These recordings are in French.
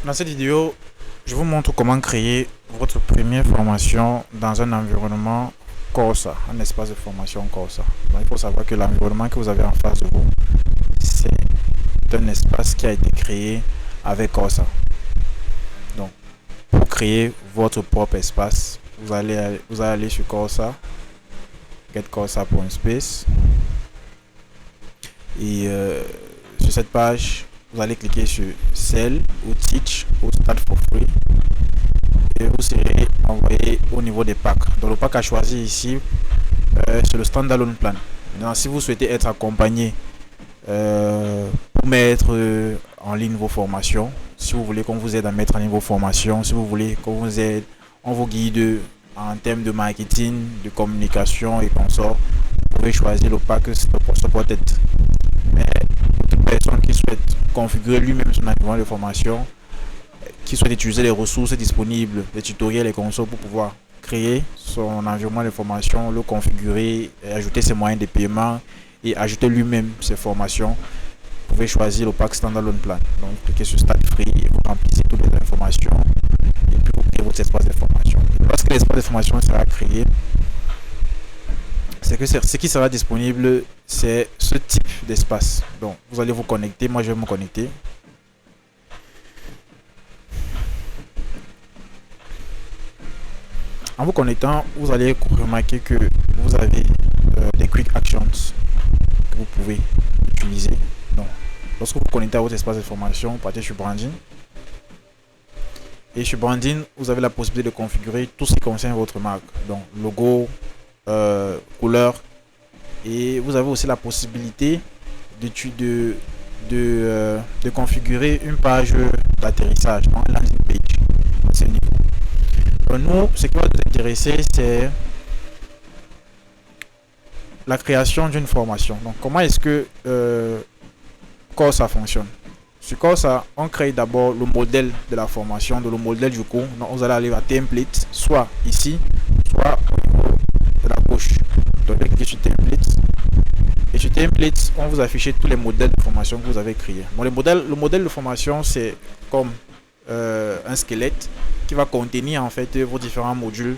Dans cette vidéo, je vous montre comment créer votre première formation dans un environnement Corsa, un espace de formation Corsa. Donc, il faut savoir que l'environnement que vous avez en face de vous, c'est un espace qui a été créé avec Corsa. Donc, pour créer votre propre espace, vous allez aller sur Corsa, getcorsa.space, et sur cette page, vous allez cliquer sur Sell ou Teach ou Start for Free et vous serez envoyé au niveau des packs. Donc le pack à choisir ici, c'est le Standalone Plan. Maintenant, si vous souhaitez être accompagné pour mettre en ligne vos formations, si vous voulez qu'on vous aide à mettre en ligne vos formations, si vous voulez qu'on vous aide, on vous guide en termes de marketing, de communication et consorts, vous pouvez choisir le pack Support It. Mais toute personne qui souhaite configurer lui-même son environnement de formation, qui souhaite utiliser les ressources disponibles, les tutoriels et consorts pour pouvoir créer son environnement de formation, le configurer, ajouter ses moyens de paiement et ajouter lui-même ses formations, vous pouvez choisir le pack Standalone Plan. Donc cliquez sur Start Free et vous remplissez toutes les informations et puis vous créez votre espace de formation. Lorsque l'espace de formation sera créé, c'est que ce qui sera disponible, c'est ce type d'espace. Donc vous allez vous connecter, moi je vais me connecter. En vous connectant, vous allez remarquer que vous avez des quick actions que vous pouvez utiliser. Donc, lorsque vous vous connectez à votre espace de formation, partez sur Branding. Et sur Branding, vous avez la possibilité de configurer tout ce qui concerne votre marque. Donc, logo, couleur. Et vous avez aussi la possibilité de configurer une page d'atterrissage, un landing page. C'est niveau. Donc nous, ce qui va nous intéresser, c'est la création d'une formation. Donc, comment est-ce que Corsa fonctionne? Sur Corsa, on crée d'abord le modèle de la formation, le modèle du cours. Donc, vous allez aller à Template, soit ici, soit au niveau de la gauche. Donc, vous cliquez sur Template. Et sur Template, on vous affiche tous les modèles de formation que vous avez créés. Bon, le modèle de formation, c'est comme un squelette qui va contenir en fait vos différents modules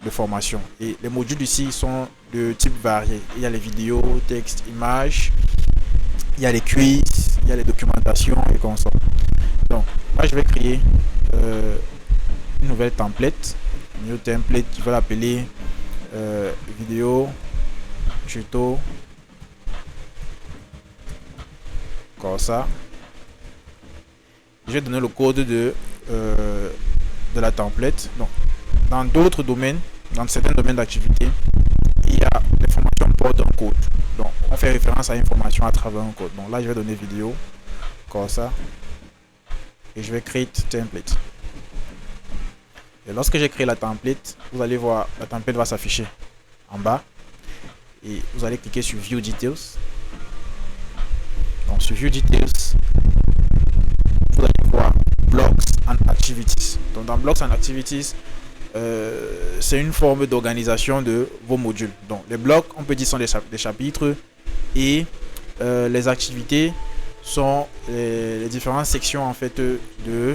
de formation. Et les modules ici sont de type varié. Il y a les vidéos, textes, images, il y a les quiz, il y a les documentations et comme ça. Donc, moi je vais créer une nouvelle template. New template, je vais l'appeler vidéo, tuto, comme ça. Je vais donner le code de la template. Donc, dans d'autres domaines, dans certains domaines d'activité, il y a les formations portent un code. Donc, on fait référence à une formation à travers un code. Donc là, je vais donner vidéo, comme ça, et je vais créer template. Et lorsque j'ai créé la template, vous allez voir, la template va s'afficher en bas. Et vous allez cliquer sur View Details. Donc, sur View Details, vous allez voir Blocks and Activities. Donc dans Blocks and Activities, c'est une forme d'organisation de vos modules. Donc les blocs, on peut dire, sont des chapitres et les activités sont les différentes sections en fait de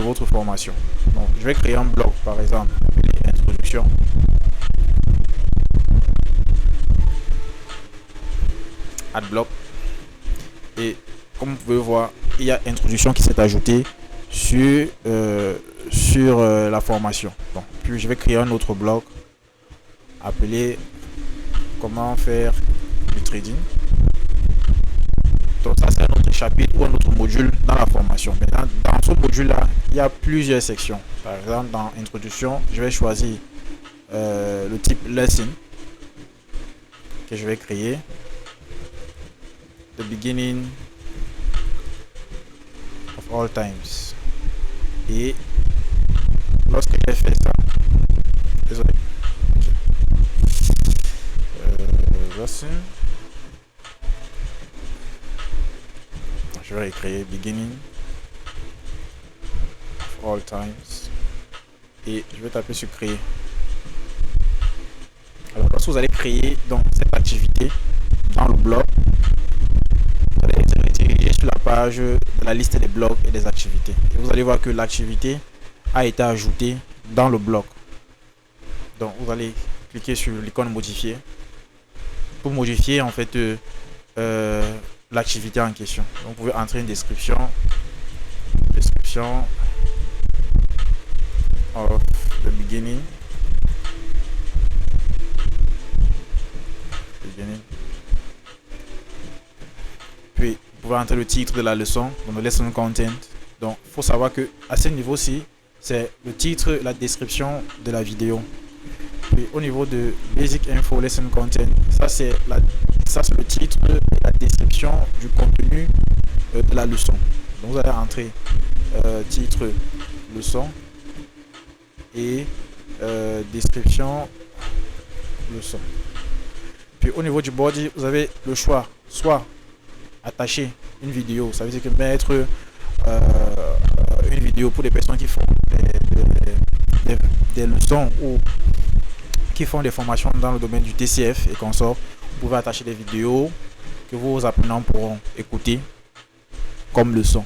votre formation. Donc je vais créer un bloc par exemple, introduction. Add bloc. Et comme vous pouvez voir, il y a introduction qui s'est ajoutée sur la formation. Bon, puis je vais créer un autre bloc appelé comment faire du trading. Donc ça c'est un autre chapitre ou un autre module dans la formation. Maintenant, dans ce module là, il y a plusieurs sections. Par exemple, dans introduction, je vais choisir le type lesson que je vais créer. The beginning of all times. Et lorsque j'ai fait ça, désolé, je vais créer beginning of all times et je vais taper sur créer. Alors lorsque vous allez créer donc cette activité dans le blog, vous allez être redirigé sur la page de la liste des blocs et des activités. Et vous allez voir que l'activité a été ajoutée dans le bloc. Donc vous allez cliquer sur l'icône modifier pour modifier en fait l'activité en question. Donc vous pouvez entrer une description of the beginning. Puis vous pouvez entrer le titre de la leçon, donc le lesson content. Donc il faut savoir que à ce niveau-ci, c'est le titre, la description de la vidéo. Puis au niveau de basic info lesson content, ça c'est le titre et la description du contenu de la leçon. Donc vous allez entrer titre leçon et description leçon. Puis au niveau du body, vous avez le choix, soit attacher une vidéo, ça veut dire que mettre une vidéo pour les personnes qui font des leçons ou qui font des formations dans le domaine du TCF et consorts. Vous pouvez attacher des vidéos que vos apprenants pourront écouter comme leçon.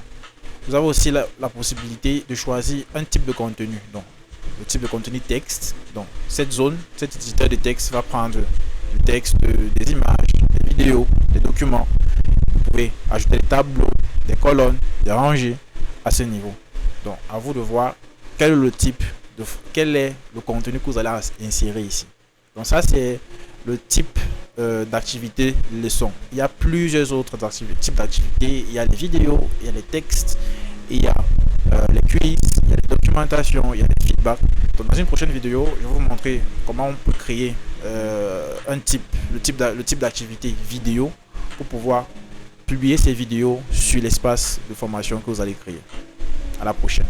Vous avez aussi la possibilité de choisir un type de contenu. Donc, le type de contenu texte. Donc, cet éditeur de texte va prendre du texte, des images, des vidéos, des documents. Vous pouvez ajouter des tableaux, des colonnes, des rangées à ce niveau. Donc, à vous de voir quel est le contenu que vous allez insérer ici. Donc, ça, c'est le type d'activité leçon. Il y a plusieurs autres types d'activités. Il y a les vidéos, il y a les textes, il y a les quiz, il y a les documentations, il y a les feedbacks. Donc, dans une prochaine vidéo, je vais vous montrer comment on peut créer le type d'activité vidéo pour pouvoir publier ces vidéos sur l'espace de formation que vous allez créer. À la prochaine.